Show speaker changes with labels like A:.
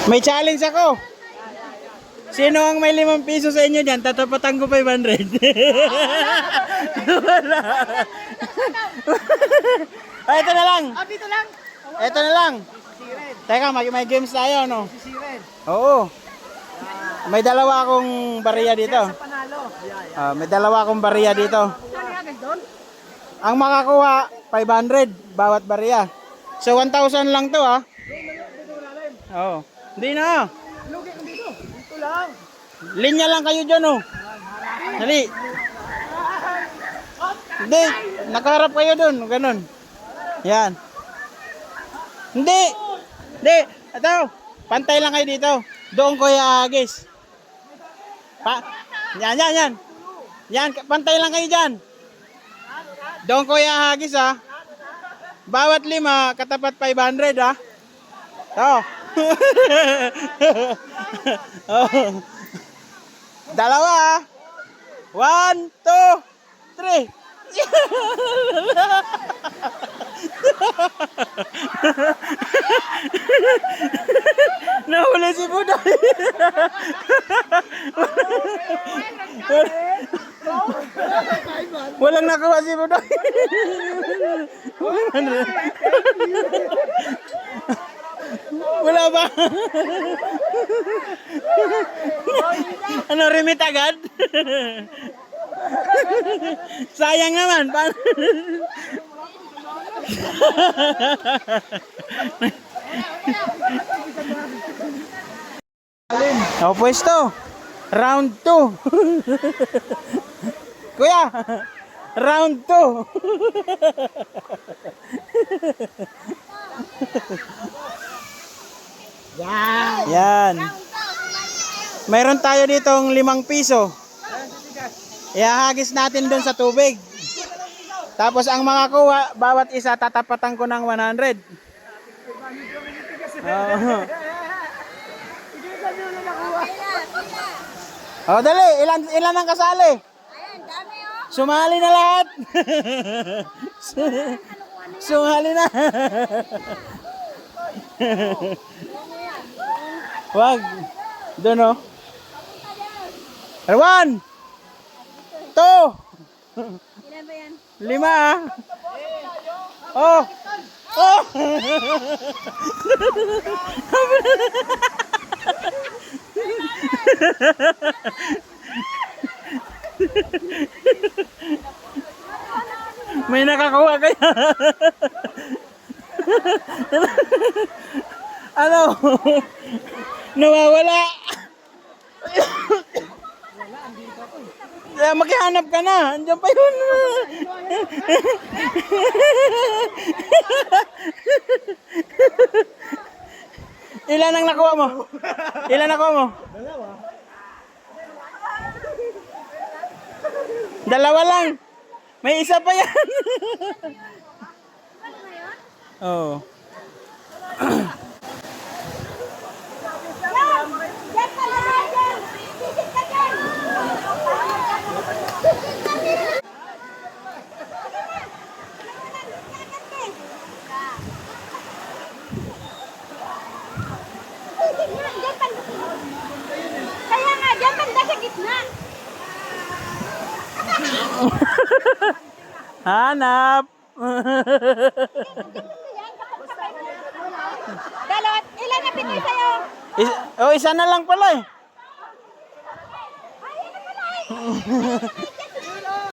A: May challenge ako. Sino ang may 5 piso sa inyo dyan? Tatapatan ko 500. Wala. Ay, ito na lang.
B: Dito lang.
A: Ito na lang. Teka, may games tayo, no? Oo. May dalawa akong bariya dito. May dalawa akong bariya dito. Ang makakuha, 500 bawat bariya. So, 1,000 lang to, ha? Oo. Hindi na.
B: Dito lang.
A: Linya lang kayo dyan, oh. Dali. Hindi. Nakaharap kayo dun. Ganon. Yan. Hindi. Hindi. Ito. Pantay lang kayo dito. Doon ko iahagis. Yan. Yan. Pantay lang kayo dyan. Doon ko iahagis, ha. Bawat 5, katapat 500, ha. Ito. Oh. Dalawa. 1, 2, 3. Nahuli si Budoy. Walang nakuha si Budoy. Wala ba? Ano, remit agad? Sayang naman. O, pwesto. Round 2. Kuya, round 2. Yan. Mayroon tayo ditong 5 piso. Ihahagis natin doon sa tubig. Tapos ang makakuha, bawat isa tatapatan ko ng 100. Oh, dali. Ilan ang kasali? Sumali na lahat. Sumali na. Wag. Doon, oh. 1, 2.
C: Ilan ba yan?
A: 5, ah. Oh. Oh. May nakakuha kaya? Ano? Nawawala. Maghihanap ka na. Andiyan pa yun. Ilan ang nakuha mo? Ilan nakuha mo? Dalawa lang. May isa pa yan. Oh.
C: Kaya nga, dyan banda sa gitna.
A: Hanap.
C: Dalot, ilan na pinoy sa'yo?
A: Isa na lang pala eh.
C: Ay, ano pala eh?